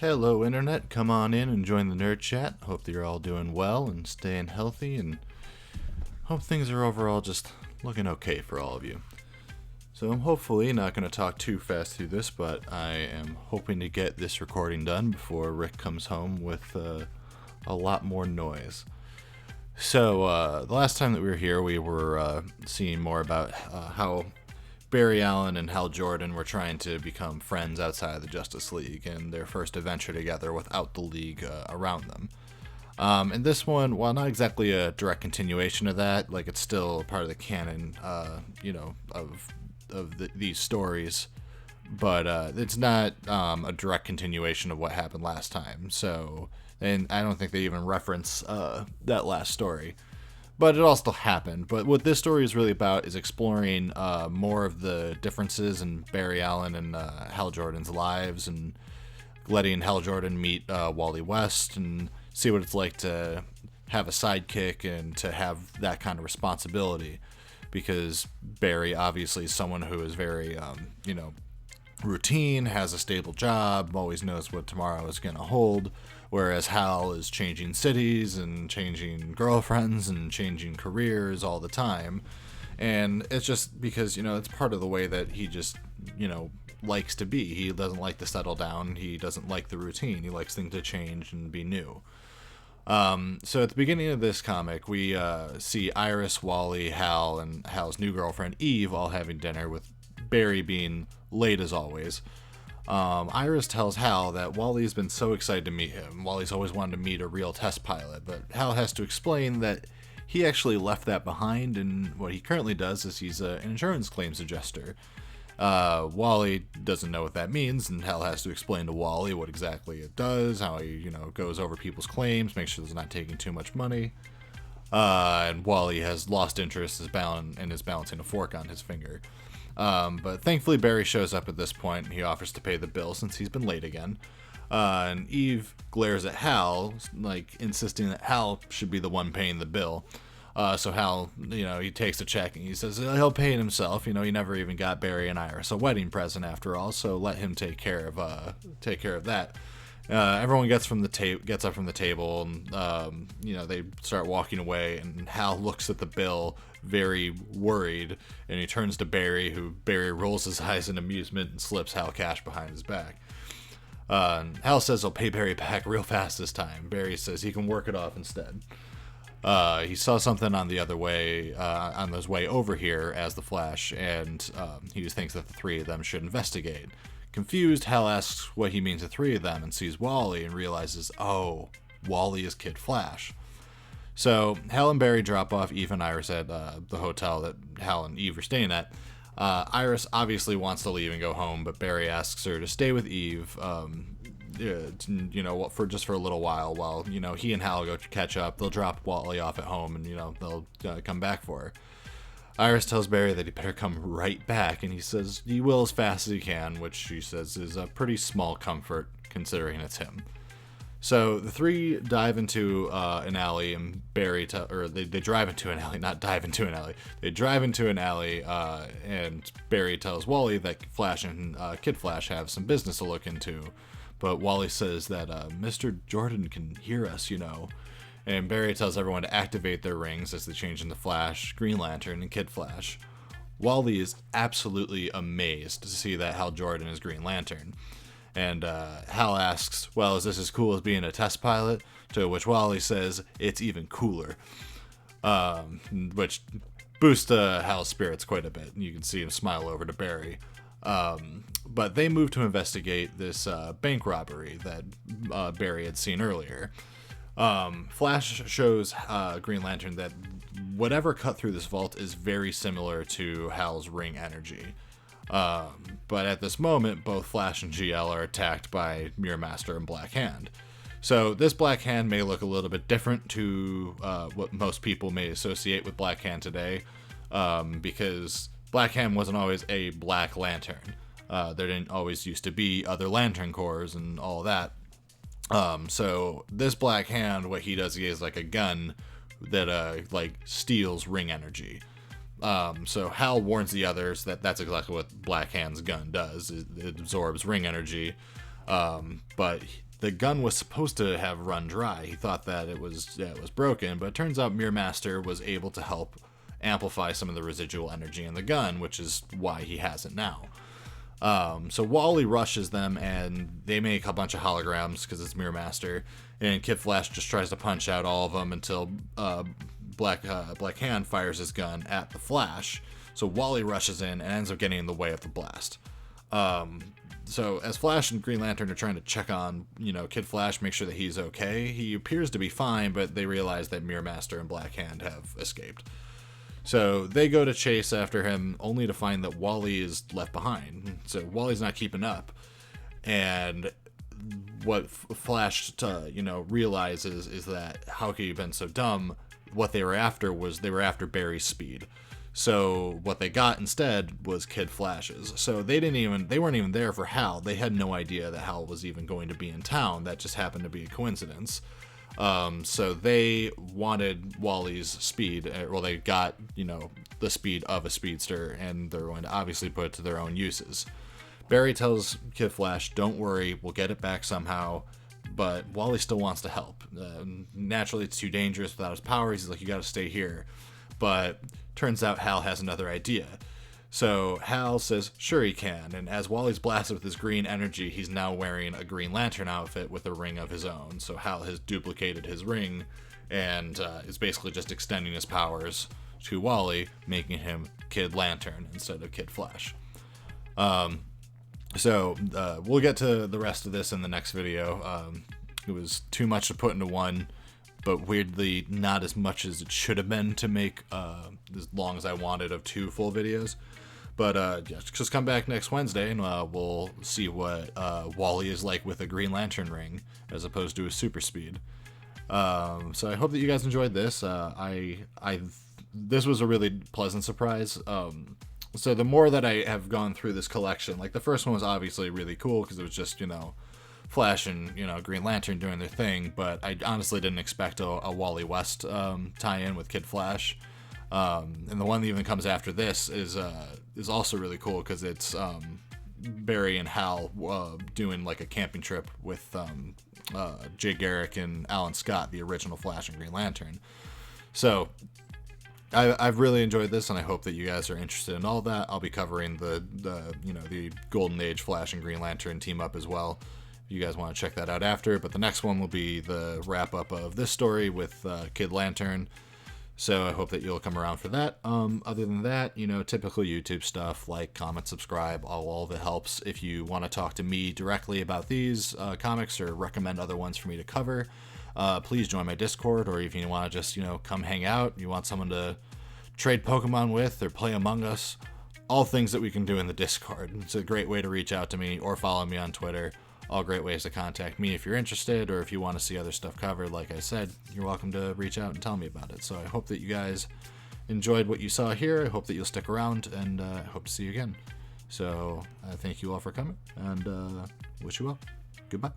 Hello, Internet. Come on in and join the NerdChat. Hope that you're all doing well and staying healthy, and hope things are overall just looking okay for all of you. So I'm hopefully not going to talk too fast through this, but I am hoping to get this recording done before Rick comes home with a lot more noise. So the last time that we were here, we were seeing more about how Barry Allen and Hal Jordan were trying to become friends outside of the Justice League and their first adventure together without the League around them. And this one, while not exactly a direct continuation of that, like it's still part of the canon, of these stories, but it's not a direct continuation of what happened last time. So, and I don't think they even reference that last story. But it all still happened. But what this story is really about is exploring more of the differences in Barry Allen and Hal Jordan's lives, and letting Hal Jordan meet Wally West and see what it's like to have a sidekick and to have that kind of responsibility. Because Barry obviously is someone who is very, routine, has a stable job, always knows what tomorrow is going to hold, whereas Hal is changing cities and changing girlfriends and changing careers all the time. And it's just because, it's part of the way that he just, likes to be. He doesn't like to settle down. He doesn't like the routine. He likes things to change and be new. So at the beginning of this comic, we see Iris, Wally, Hal, and Hal's new girlfriend, Eve, all having dinner, with Barry being late as always. Iris tells Hal that Wally's been so excited to meet him. Wally's always wanted to meet a real test pilot, but Hal has to explain that he actually left that behind, and what he currently does is he's an insurance claims adjuster. Wally doesn't know what that means, and Hal has to explain to Wally what exactly it does, how he, goes over people's claims, makes sure they're not taking too much money. And Wally has lost interest and is balancing a fork on his finger. But thankfully Barry shows up at this point, and he offers to pay the bill since he's been late again. And Eve glares at Hal, insisting that Hal should be the one paying the bill. So Hal, he takes the check and he says he'll pay it himself. He never even got Barry and Iris a wedding present after all, so let him take care of that. Everyone gets up from the table, and they start walking away. And Hal looks at the bill, very worried, and he turns to Barry, who Barry rolls his eyes in amusement and slips Hal cash behind his back. Hal says he'll pay Barry back real fast this time. Barry says he can work it off instead. He saw something on the other way, on his way over here as the Flash, and he just thinks that the three of them should investigate. Confused, Hal asks what he means the three of them, and sees Wally and realizes, oh, Wally is Kid Flash. So Hal and Barry drop off Eve and Iris at the hotel that Hal and Eve are staying at. Iris obviously wants to leave and go home, but Barry asks her to stay with Eve, for a little while he and Hal go to catch up. They'll drop Wally off at home, and they'll come back for her. Iris tells Barry that he better come right back, and he says he will as fast as he can, which she says is a pretty small comfort considering it's him. So the three dive into an alley, and they drive into an alley, not dive into an alley. They drive into an alley, and Barry tells Wally that Flash and Kid Flash have some business to look into. But Wally says that Mr. Jordan can hear us, And Barry tells everyone to activate their rings as they change into Flash, Green Lantern, and Kid Flash. Wally is absolutely amazed to see that Hal Jordan is Green Lantern. And Hal asks, well, is this as cool as being a test pilot? To which Wally says, it's even cooler. Which boosts Hal's spirits quite a bit. You can see him smile over to Barry. But they move to investigate this bank robbery that Barry had seen earlier. Flash shows Green Lantern that whatever cut through this vault is very similar to Hal's ring energy. But at this moment, both Flash and GL are attacked by Mirror Master and Black Hand. So this Black Hand may look a little bit different to what most people may associate with Black Hand today, because Black Hand wasn't always a Black Lantern. There didn't always used to be other Lantern Corps and all that. So this Black Hand, what he does, he has like a gun that steals ring energy. So Hal warns the others that that's exactly what Black Hand's gun does. It absorbs ring energy. But the gun was supposed to have run dry. He thought that it was broken, but it turns out Mirror Master was able to help amplify some of the residual energy in the gun, which is why he has it now. So Wally rushes them, and they make a bunch of holograms because it's Mirror Master, and Kid Flash just tries to punch out all of them until Black Hand fires his gun at the Flash. So Wally rushes in and ends up getting in the way of the blast. So as Flash and Green Lantern are trying to check on, Kid Flash, make sure that he's okay, he appears to be fine, but they realize that Mirror Master and Black Hand have escaped. So they go to chase after him, only to find that Wally is left behind. So Wally's not keeping up. And what Flash, realizes is that how could he have been so dumb? What they were after was they were after Barry's speed. So what they got instead was Kid Flash's. So they weren't even there for Hal. They had no idea that Hal was even going to be in town. That just happened to be a coincidence. So they wanted Wally's speed. Well, they got, the speed of a speedster, and they're going to obviously put it to their own uses. Barry tells Kid Flash, don't worry, we'll get it back somehow. But Wally still wants to help. Naturally, it's too dangerous without his powers. He's like, you gotta stay here. But turns out Hal has another idea. So Hal says, sure he can, and as Wally's blasted with his green energy, he's now wearing a Green Lantern outfit with a ring of his own. So Hal has duplicated his ring and is basically just extending his powers to Wally, making him Kid Lantern instead of Kid Flash. So we'll get to the rest of this in the next video. It was too much to put into one, but weirdly not as much as it should have been to make as long as I wanted of 2 full videos. But just come back next Wednesday and we'll see what Wally is like with a Green Lantern ring as opposed to a super speed. So I hope that you guys enjoyed this. This was a really pleasant surprise. So the more that I have gone through this collection, like the first one was obviously really cool because it was just, Flash and, Green Lantern doing their thing, but I honestly didn't expect a Wally West tie-in with Kid Flash. And the one that even comes after this is also really cool because it's Barry and Hal doing like a camping trip with Jay Garrick and Alan Scott, the original Flash and Green Lantern. So I've really enjoyed this, and I hope that you guys are interested in all that. I'll be covering the Golden Age Flash and Green Lantern team up as well. If you guys want to check that out after, but the next one will be the wrap up of this story with Kid Lantern. So I hope that you'll come around for that. Other than that, typical YouTube stuff, like, comment, subscribe, all of it helps. If you want to talk to me directly about these comics or recommend other ones for me to cover, please join my Discord, or if you want to just, come hang out, you want someone to trade Pokemon with or play Among Us, all things that we can do in the Discord. It's a great way to reach out to me or follow me on Twitter. All great ways to contact me if you're interested, or if you want to see other stuff covered. Like I said, you're welcome to reach out and tell me about it. So I hope that you guys enjoyed what you saw here. I hope that you'll stick around, and I hope to see you again. So thank you all for coming, and wish you well. Goodbye.